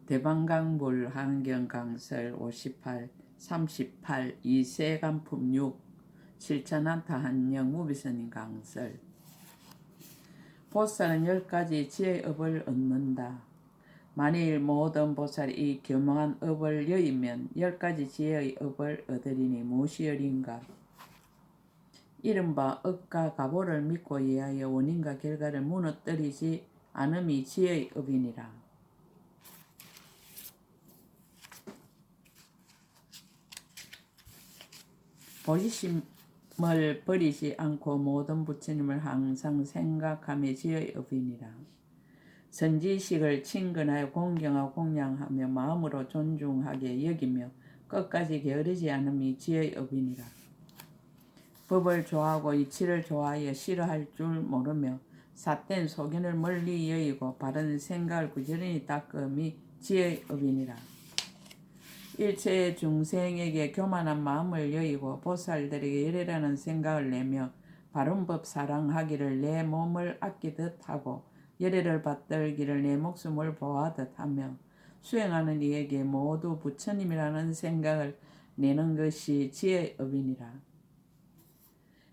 대방강물 환경강설 58, 38, 이세간품 6, 실천한타 한영 무비선인 강설. 보살은 10가지 지혜의 업을 얻는다. 만일 모든 보살이 이 교명한 업을 여의면 10가지 지혜의 업을 얻으리니 무엇이여린가. 이른바 업과 가보를 믿고 이해하여 원인과 결과를 무너뜨리지 않음이 지혜의 업이니라. 보리심을 버리지 않고 모든 부처님을 항상 생각하며 지혜의 업이니라. 선지식을 친근하여 공경하고 공양하며 마음으로 존중하게 여기며 끝까지 게으르지 않음이 지혜의 업이니라. 법을 좋아하고 이치를 좋아하여 싫어할 줄 모르며 삿된 소견을 멀리 여의고 바른 생각을 부지런히 닦음이 지혜의 업이니라. 일체의 중생에게 교만한 마음을 여의고 보살들에게 열애라는 생각을 내며 바른 법 사랑하기를 내 몸을 아끼듯 하고 열애를 받들기를 내 목숨을 보호하듯 하며 수행하는 이에게 모두 부처님이라는 생각을 내는 것이 지혜의 업이니라.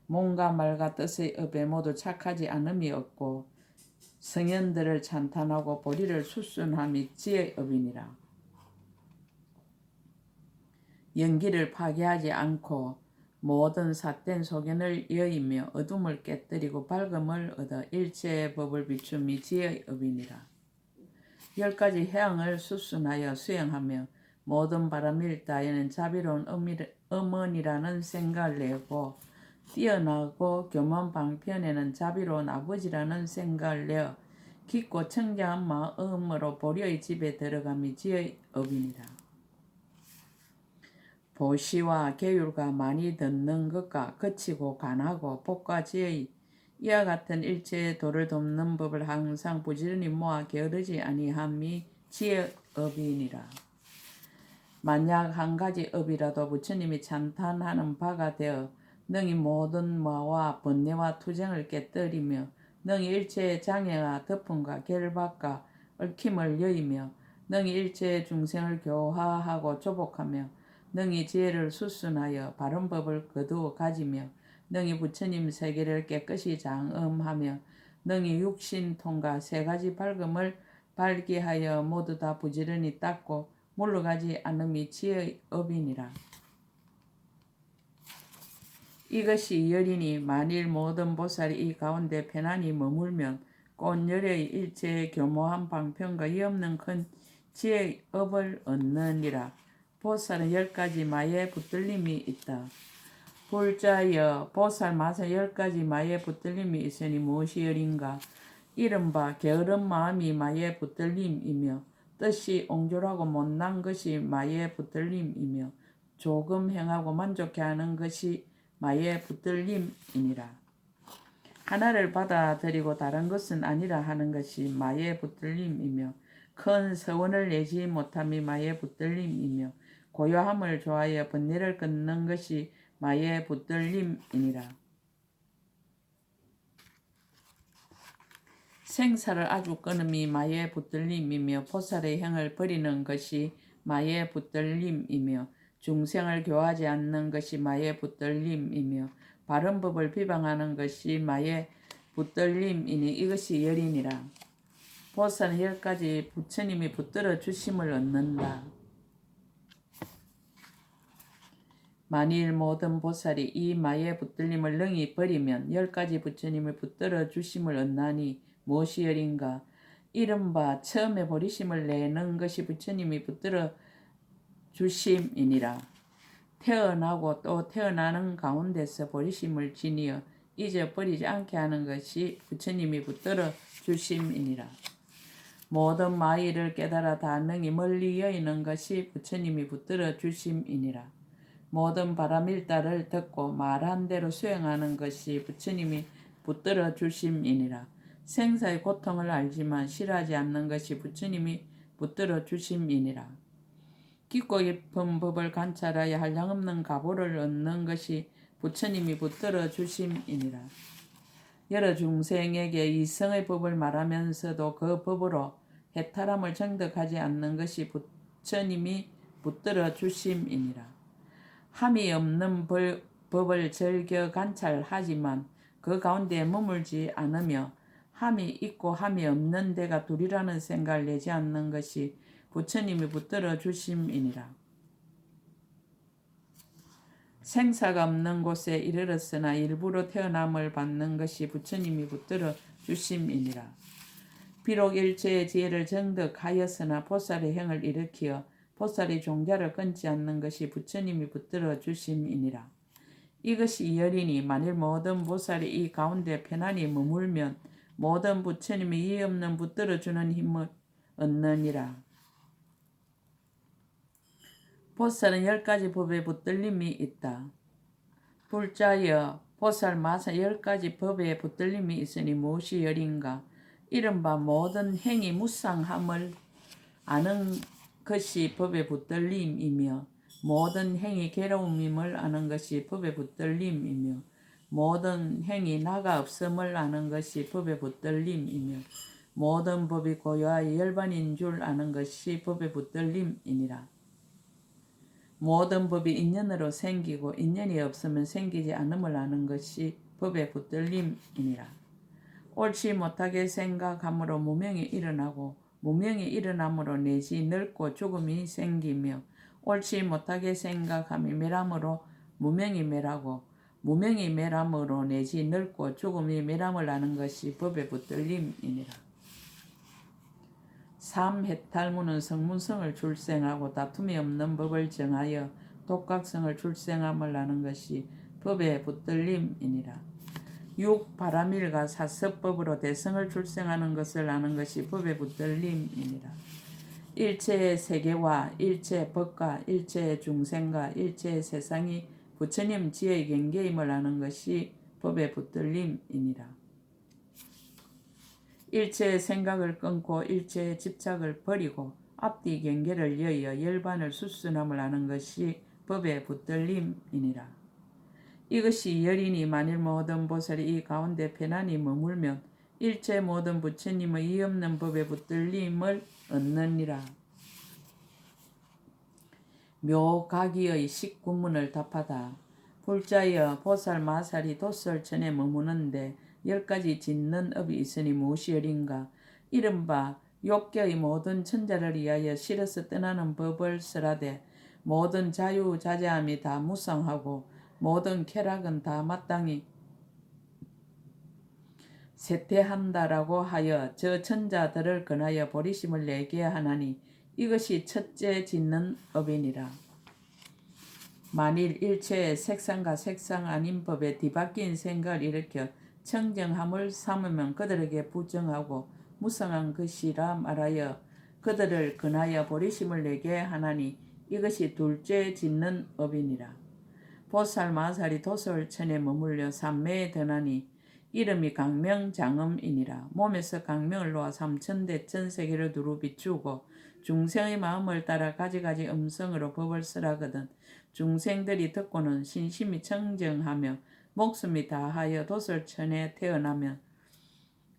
몸과 말과 뜻의 업에 모두 착하지 않음이 없고 성현들을 찬탄하고 보리를 수순함이 지혜의 업이니라. 연기를 파괴하지 않고 모든 삿된 소견을 여의며 어둠을 깨뜨리고 밝음을 얻어 일체의 법을 비춤이 지혜의 업이니라. 10가지 해양을 수순하여 수행하며 모든 바람일다에는 자비로운 어머니라는 생각을 내고 뛰어나고 교만 방편에는 자비로운 아버지라는 생각을 내어 깊고 청정한 마음으로 보리의 집에 들어감이 지혜의 업이니라. 보시와 계율과 많이 듣는 것과 거치고 간하고 복과 지혜의 이와 같은 일체의 도를 돕는 법을 항상 부지런히 모아 게으르지 아니함이 지혜의 업이니라. 만약 한 가지 업이라도 부처님이 찬탄하는 바가 되어 능히 모든 마와 번뇌와 투쟁을 깨뜨리며 능히 일체의 장애와 덮음과 결박과 얽힘을 여의며 능히 일체의 중생을 교화하고 조복하며 능히 지혜를 수순하여 바른 법을 거두어 가지며 능히 부처님 세계를 깨끗이 장엄하며 능히 육신통과 3가지 밝음을 발기하여 모두 다 부지런히 닦고 물러가지 않음이 지혜의 업이니라. 이것이 열이니 만일 모든 보살이 이 가운데 편안히 머물면 꽃열의 일체의 교모한 방편과 이없는 큰 지혜의 업을 얻느니라. 보살은 10가지 마의 붙들림이 있다. 불자여 보살 마서 10가지 마의 붙들림이 있으니 무엇이여린가. 이른바 게으른 마음이 마의 붙들림이며 뜻이 옹졸하고 못난 것이 마의 붙들림이며 조금 행하고 만족해하는 것이 마의 붙들림이니라. 하나를 받아들이고 다른 것은 아니라 하는 것이 마의 붙들림이며 큰 서원을 내지 못함이 마의 붙들림이며 고요함을 좋아하여 번뇌를 끊는 것이 마의 붙들림이니라. 생사를 아주 끊음이 마의 붙들림이며 보살의 행을 버리는 것이 마의 붙들림이며 중생을 교하지 않는 것이 마의 붙들림이며 바른 법을 비방하는 것이 마의 붙들림이니 이것이 열이니라. 보살은 10가지 부처님이 붙들어 주심을 얻는다. 만일 모든 보살이 이 마의 붙들림을 능히 버리면 10가지 부처님을 붙들어 주심을 얻나니 무엇이여린가. 이른바 처음에 보리심을 내는 것이 부처님이 붙들어 주심이니라. 태어나고 또 태어나는 가운데서 보리심을 지니어 잊어버리지 않게 하는 것이 부처님이 붙들어 주심이니라. 모든 마의를 깨달아 다 능히 멀리 여의는 것이 부처님이 붙들어 주심이니라. 모든 바람일다를 듣고 말한 대로 수행하는 것이 부처님이 붙들어 주심이니라. 생사의 고통을 알지만 싫어하지 않는 것이 부처님이 붙들어 주심이니라. 깊고 깊은 법을 관찰하여 한량없는 가보를 얻는 것이 부처님이 붙들어 주심이니라. 여러 중생에게 이성의 법을 말하면서도 그 법으로 해탈함을 정득하지 않는 것이 부처님이 붙들어 주심이니라. 함이 없는 법을 즐겨 관찰하지만 그 가운데 머물지 않으며 함이 있고 함이 없는 데가 둘이라는 생각을 내지 않는 것이 부처님이 붙들어 주심이니라. 생사가 없는 곳에 이르렀으나 일부러 태어남을 받는 것이 부처님이 붙들어 주심이니라. 비록 일체의 지혜를 정득하였으나 보살의 행을 일으키어 보살의 종자를 끊지 않는 것이 부처님이 붙들어 주심이니라. 이것이 이열이니 만일 모든 보살이 이 가운데 편안히 머물면 모든 부처님이 이의 없는 붙들어 주는 힘을 얻느니라. 보살은 10가지 법에 붙들림이 있다. 불자여 보살 마사 10가지 법에 붙들림이 있으니 무엇이 열인가? 이른바 모든 행이 무상함을 아는 것이 법에 붙들림이며 모든 행이 괴로움임을 아는 것이 법에 붙들림이며 모든 행이 나가 없음을 아는 것이 법에 붙들림이며 모든 법이 고요하여 열반인 줄 아는 것이 법에 붙들림이니라. 모든 법이 인연으로 생기고 인연이 없으면 생기지 않음을 아는 것이 법의 붙들림이니라. 옳지 못하게 생각함으로 무명이 일어나고 무명이 일어남으로 내지 늙고 죽음이 생기며 옳지 못하게 생각함이 멸함으로 무명이 멸하고 무명이 멸함으로 내지 늙고 죽음이 멸함을 아는 것이 법의 붙들림이니라. 삼해탈무는 성문성을 출생하고 다툼이 없는 법을 정하여 독각성을 출생함을 아는 것이 법의 붙들림이니라. 육바라밀과 사섭법으로 대성을 출생하는 것을 아는 것이 법의 붙들림이니라. 일체의 세계와 일체의 법과 일체의 중생과 일체의 세상이 부처님 지혜의 경계임을 아는 것이 법의 붙들림이니라. 일체의 생각을 끊고 일체의 집착을 버리고 앞뒤 경계를 여의어 열반을 수순함을 아는 것이 법의 붙들림이니라. 이것이 열이니 만일 모든 보살이 이 가운데 편안히 머물면 일체 모든 부처님의 이 없는 법에 붙들림을 얻느니라. 묘가기의 19문을 답하다. 불자여 보살 마살이 도솔천에 머무는데 10가지 짓는 업이 있으니 무엇이 열인가? 이른바 욕계의 모든 천자를 위하여 실어서 떠나는 법을 설하되 모든 자유자재함이 다 무상하고 모든 쾌락은 다 마땅히 세퇴한다라고 하여 저 천자들을 권하여 보리심을 내게 하나니 이것이 첫째 짓는 업이니라. 만일 일체의 색상과 색상 아닌 법에 뒤바뀐 생각을 일으켜 청정함을 삼으면 그들에게 부정하고 무성한 것이라 말하여 그들을 권하여 보리심을 내게 하나니 이것이 둘째 짓는 업이니라. 보살 마살이 도솔천에 머물려 삼매에 드나니 이름이 강명장엄이니라. 몸에서 강명을 놓아 삼천대천 세계를 두루 비추고 중생의 마음을 따라 가지가지 음성으로 법을 설하거든 중생들이 듣고는 신심이 청정하며 목숨이 다하여 도솔천에 태어나면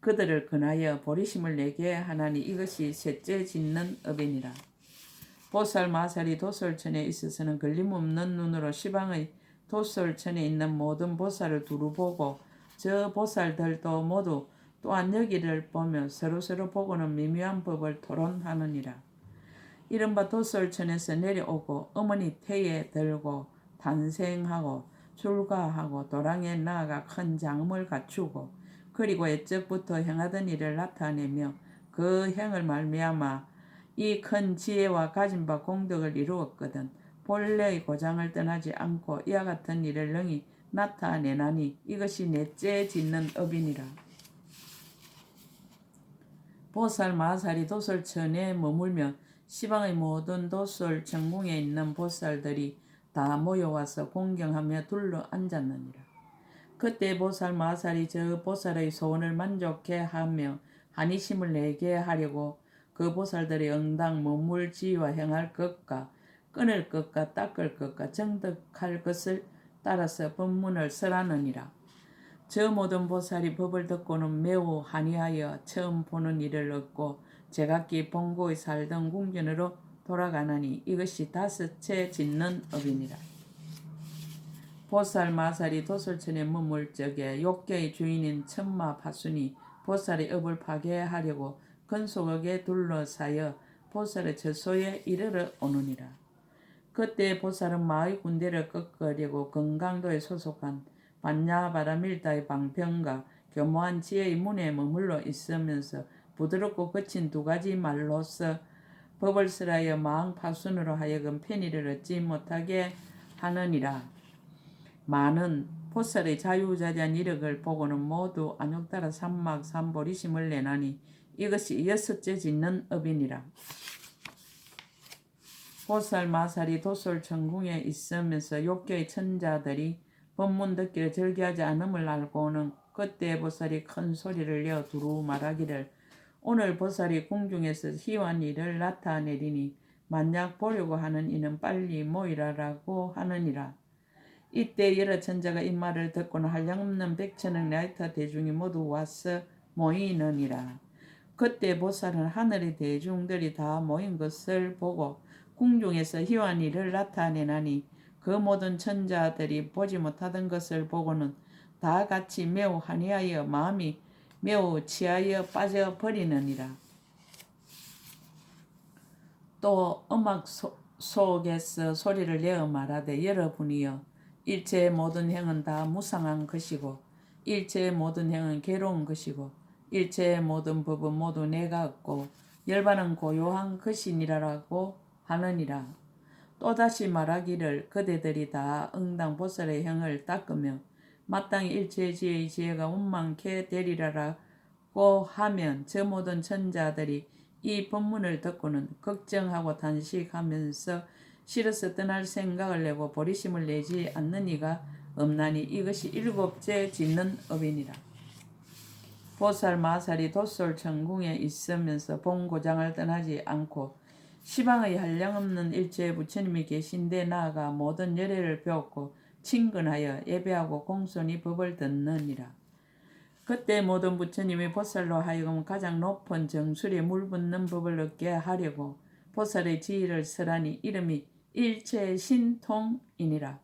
그들을 권하여 보리심을 내게 하나니 이것이 셋째 짓는 업이니라. 보살 마살이 도솔천에 있어서는 걸림없는 눈으로 시방의 도솔천에 있는 모든 보살을 두루 보고 저 보살들도 모두 또한 여기를 보며 서로서로 보고는 미묘한 법을 토론하느니라. 이른바 도솔천에서 내려오고 어머니 태에 들고 탄생하고 출가하고 도랑에 나아가 큰 장엄을 갖추고 그리고 옛적부터 행하던 일을 나타내며 그 행을 말미암아 이 큰 지혜와 가진 바 공덕을 이루었거든 본래의 고장을 떠나지 않고 이와 같은 일을 능히 나타내나니 이것이 넷째 짓는 업이니라. 보살 마살이 도솔천에 머물면 시방의 모든 도솔 천궁에 있는 보살들이 다 모여와서 공경하며 둘러 앉았느니라. 그때 보살 마살이 저 보살의 소원을 만족해 하며 한이심을 내게 하려고 그 보살들이 응당 머물 지와 행할 것과 끊을 것과 닦을 것과 정득할 것을 따라서 법문을 설하느니라. 저 모든 보살이 법을 듣고는 매우 한이하여 처음 보는 일을 얻고 제각기 본고에 살던 궁전으로 돌아가나니 이것이 다섯째 짓는 업이니라. 보살 마살이 도솔천에 머물 적에 욕계의 주인인 천마 파순이 보살의 업을 파괴하려고 근소극에 둘러싸여 보살의 처소에 이르러 오느니라. 그때 보살은 마의 군대를 꺾으려고 건강도에 소속한 반야바라밀다의 방편과 교모한 지혜의 문에 머물러 있으면서 부드럽고 거친 두 가지 말로서 법을 설하여 마왕 파순으로 하여금 편의를 얻지 못하게 하느니라. 많은 보살의 자유자재한 이력을 보고는 모두 안욕따라 삼막 삼보리심을 내나니 이것이 여섯째 짓는 업이니라. 보살 마살이 도솔 천궁에 있으면서 욕계의 천자들이 법문 듣기를 절개하지 않음을 알고는 그때 보살이 큰 소리를 내어 두루 말하기를 오늘 보살이 궁중에서 희환 일을 나타내리니 만약 보려고 하는 이는 빨리 모이라라고 하느니라. 이때 여러 천자가 이 말을 듣고는 한량없는 백천억 나이타 대중이 모두 와서 모이느니라. 그때 보살은 하늘의 대중들이 다 모인 것을 보고 궁중에서 희환 일을 나타내나니 그 모든 천자들이 보지 못하던 것을 보고는 다 같이 매우 한이하여 마음이 매우 취하여 빠져버리느니라. 또 음악 속에서 소리를 내어 말하되 여러분이여 일체의 모든 행은 다 무상한 것이고 일체의 모든 행은 괴로운 것이고 일체의 모든 법은 모두 내가 얻고 열반은 고요한 것이니라라고 하느니라. 또다시 말하기를 그대들이 다 응당 보살의 형을 닦으며 마땅히 일체의 지혜의 지혜가 운만케 되리라라고 하면 저 모든 천자들이 이 법문을 듣고는 걱정하고 단식하면서 싫어서 떠날 생각을 내고 보리심을 내지 않는 이가 없나니 이것이 일곱째 짓는 업이니라. 보살 마살이 도솔 천궁에 있으면서 본고장을 떠나지 않고 시방의 한량없는 일체의 부처님이 계신데 나아가 모든 열애를 배웠고 친근하여 예배하고 공손히 법을 듣느니라. 그때 모든 부처님이 보살로 하여금 가장 높은 정술에 물붙는 법을 얻게 하려고 보살의 지위를 설하니 이름이 일체신통이니라.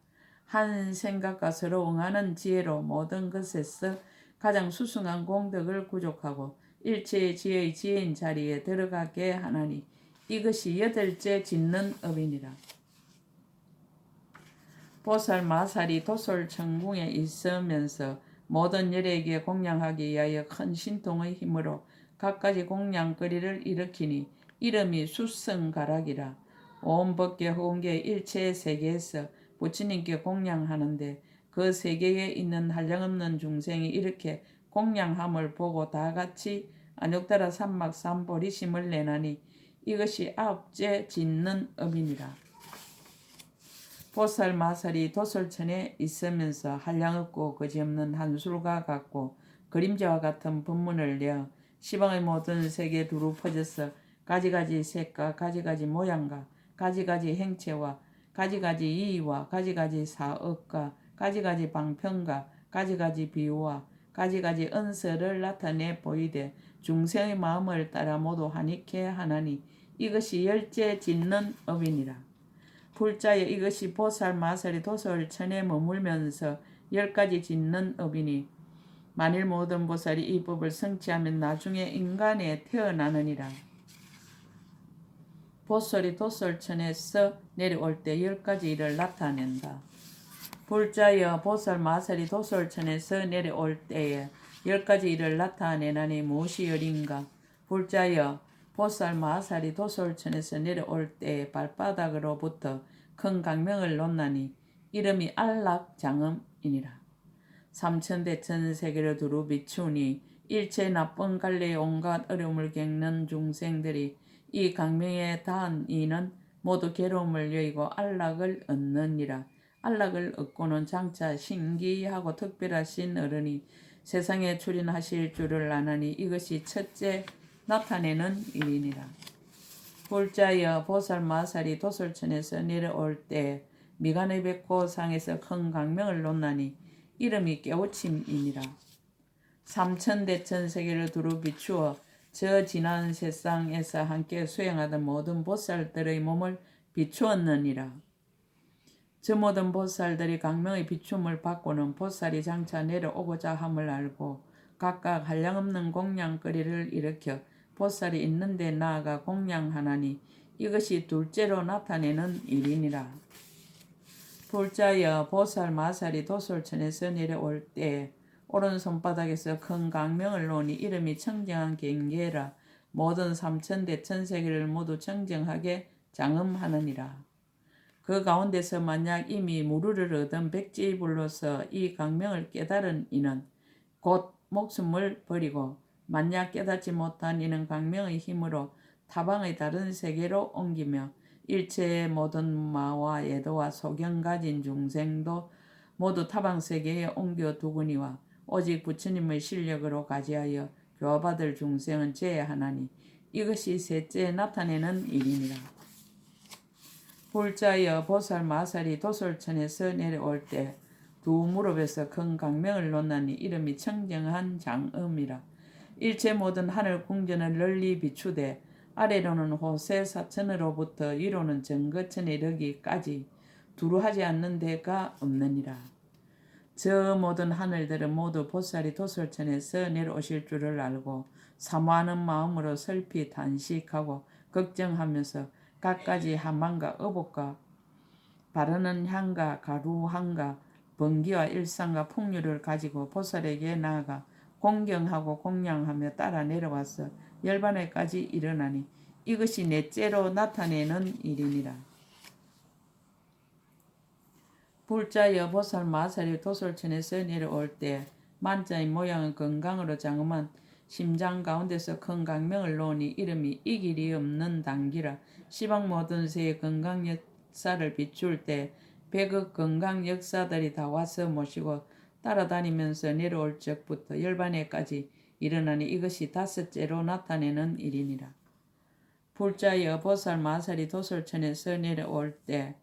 한 생각과 서로 응하는 지혜로 모든 것에서 가장 수승한 공덕을 구족하고 일체의 지혜의 지혜인 자리에 들어가게 하나니 이것이 여덟째 짓는 업이니라. 보살 마살이 도솔 천궁에 있으면서 모든 열에게 공양하기 위하여 큰 신통의 힘으로 갖가지 공양거리를 일으키니 이름이 수성가락이라. 온 법계 허공계 일체 세계에서 부처님께 공양하는데 그 세계에 있는 한량없는 중생이 이렇게 공양함을 보고 다같이 안욕따라 삼막 삼보리심을 내나니 이것이 아홉째 짓는 업이니라. 보살 마살이 도솔천에 있으면서 한량없고 거지없는 한술과 같고 그림자와 같은 법문을 내어 시방의 모든 세계에 두루 퍼져서 가지가지 색과 가지가지 모양과 가지가지 행체와 가지가지 이의와 가지가지 사업과 가지가지 방편과 가지가지 비유와 가지가지 언서를 나타내 보이되 중생의 마음을 따라 모두 한익해 하나니 이것이 열째 짓는 업이니라. 불자여 이것이 보살 마살이 도솔천에 머물면서 10가지 짓는 업이니 만일 모든 보살이 이 법을 성취하면 나중에 인간에 태어나느니라. 보살이 도솔천에서 내려올 때 10가지 일을 나타낸다. 불자여 보살 마살이 도솔천에서 내려올 때에 10가지 일을 나타내나니 무엇이 열인가. 불자여 보살 마살이 도솔천에서 내려올 때에 발바닥으로부터 큰 강명을 놓나니 이름이 안락장엄이니라. 삼천대천 세계를 두루 비추니 일체 나쁜 갈래의 온갖 어려움을 겪는 중생들이 이 강명에 닿은 이는 모두 괴로움을 여의고 안락을 얻느니라. 안락을 얻고는 장차 신기하고 특별하신 어른이 세상에 출인하실 줄을 아나니 이것이 첫째 나타내는 일이니라. 불자여 보살 마살이 도솔천에서 내려올 때 미간의 백호상에서 큰 강명을 놓나니 이름이 깨우침이니라. 삼천대천 세계를 두루 비추어 저 지난 세상에서 함께 수행하던 모든 보살들의 몸을 비추었느니라. 저 모든 보살들이 강명의 비춤을 받고는 보살이 장차 내려오고자 함을 알고 각각 한량없는 공양거리를 일으켜 보살이 있는 데 나아가 공양하나니 이것이 둘째로 나타내는 일이니라. 불자여 보살 마살이 도솔천에서 내려올 때 오른 손바닥에서 큰 강명을 놓으니 이름이 청정한 경계라. 모든 삼천대 천세계를 모두 청정하게 장음하느니라. 그 가운데서 만약 이미 무르를 얻은 백지불로서 이 강명을 깨달은 이는 곧 목숨을 버리고 만약 깨닫지 못한 이는 강명의 힘으로 타방의 다른 세계로 옮기며 일체의 모든 마와 예도와 소견 가진 중생도 모두 타방세계에 옮겨두거니와 오직 부처님의 실력으로 가지하여 교화받을 중생은 제하나니 이것이 셋째 나타내는 일이니라. 불자여 보살 마살이 도솔천에서 내려올 때 두 무릎에서 큰 강명을 놓나니 이름이 청정한 장음이라. 일체 모든 하늘 궁전을 널리 비추되 아래로는 호세 사천으로부터 위로는 정거천에 이르기까지 두루 하지 않는 데가 없느니라. 저 모든 하늘들은 모두 보살이 도솔천에서 내려오실 줄을 알고 사모하는 마음으로 설피 단식하고 걱정하면서 갖가지 한만과 의복과 바르는 향과 가루향과 번기와 일상과 풍류를 가지고 보살에게 나아가 공경하고 공양하며 따라 내려와서 열반에까지 일어나니 이것이 넷째로 나타내는 일이니라. 불자여 보살 마살이 도솔천에서 내려올 때 만자의 모양은 건강으로 장엄한 심장 가운데서 큰 강명을 놓으니 이름이 이길이 없는 단기라. 시방 모든 세의 건강 역사를 비출 때 백억 건강 역사들이 다 와서 모시고 따라다니면서 내려올 적부터 열반에까지 일어나니 이것이 다섯째로 나타내는 일이니라. 불자여 보살 마살이 도솔천에서 내려올 때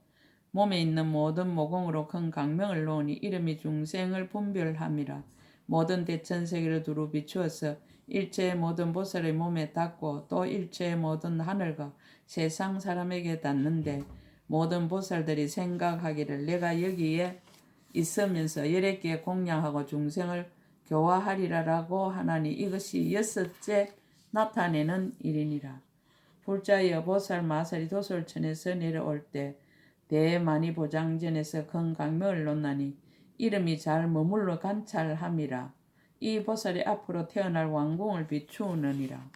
몸에 있는 모든 모공으로 큰 강명을 놓으니 이름이 중생을 분별함이라. 모든 대천세계를 두루 비추어서 일체의 모든 보살의 몸에 닿고 또 일체의 모든 하늘과 세상 사람에게 닿는데 모든 보살들이 생각하기를 내가 여기에 있으면서 열애께 공양하고 중생을 교화하리라라고 하나니 이것이 여섯째 나타내는 일이니라. 불자여 보살 마살이 도솔천에서 내려올 때 대만이보장전에서 큰 강명을 놓나니 이름이 잘 머물러 관찰함이라. 이 보살이 앞으로 태어날 왕궁을 비추느니라.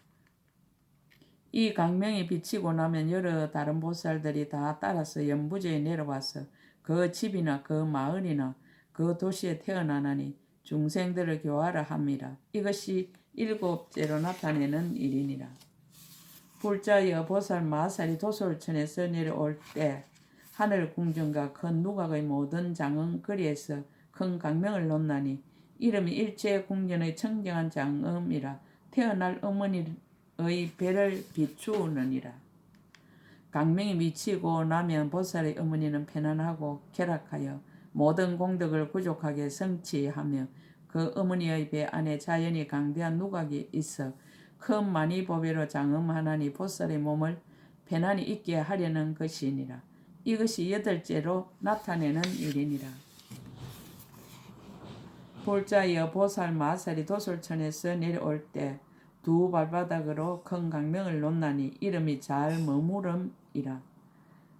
이 강명이 비치고 나면 여러 다른 보살들이 다 따라서 연부제에 내려와서 그 집이나 그 마을이나 그 도시에 태어나나니 중생들을 교화를 함이라. 이것이 일곱째로 나타내는 일이니라. 불자여 보살 마살이 도솔천에서 내려올 때 하늘 궁전과 큰 누각의 모든 장엄거리에서 큰 강명을 놓나니 이름이 일체 궁전의 청정한 장엄이라. 태어날 어머니의 배를 비추느니라. 강명이 미치고 나면 보살의 어머니는 편안하고 쾌락하여 모든 공덕을 부족하게 성취하며 그 어머니의 배 안에 자연히 강대한 누각이 있어 큰 만이보배로 장엄하나니 보살의 몸을 편안히 있게 하려는 것이니라. 이것이 여덟째로 나타내는 일이니라. 불자여 보살 마살이 도솔천에서 내려올 때 두 발바닥으로 큰 강명을 놓나니 이름이 잘 머무름이라.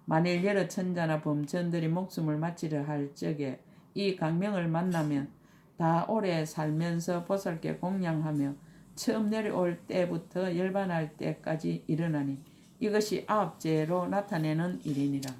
만일 여러 천자나 범천들이 목숨을 마치려 할 적에 이 강명을 만나면 다 오래 살면서 보살께 공양하며 처음 내려올 때부터 열반할 때까지 일어나니 이것이 아홉째로 나타내는 일이니라.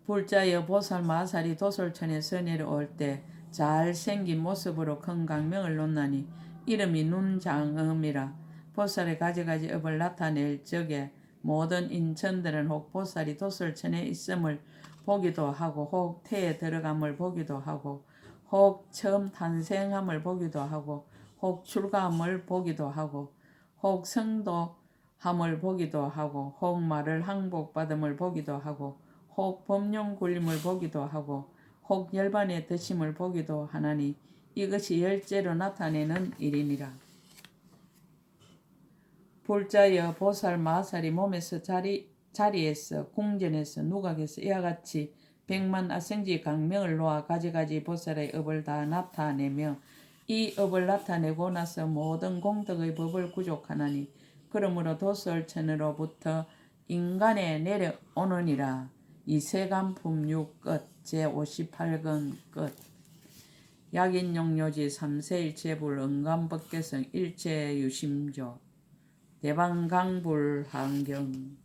불자여 보살 마살이 도솔천에서 내려올 때 잘생긴 모습으로 큰 강명을 놓나니 이름이 눈장엄이라. 보살의 가지가지 업을 나타낼 적에 모든 인천들은 혹 보살이 도솔천에 있음을 보기도 하고 혹 태에 들어감을 보기도 하고 혹 처음 탄생함을 보기도 하고 혹 출가함을 보기도 하고 혹 성도함을 보기도 하고 혹 말을 항복받음을 보기도 하고 혹 법령 굴림을 보기도 하고 혹 열반에 드심을 보기도 하나니 이것이 열째로 나타내는 일이니라. 불자여 보살 마살이 몸에서 자리에서 궁전에서 누각에서 이와 같이 백만 아생지 강명을 놓아 가지가지 보살의 업을 다 나타내며 이 업을 나타내고 나서 모든 공덕의 법을 구족하나니 그러므로 도솔천으로부터 인간에 내려오느니라. 이세간품육 끝. 제58권 끝. 약인용료지 3세일체불 응감법계성 일체유심조 대방강불한경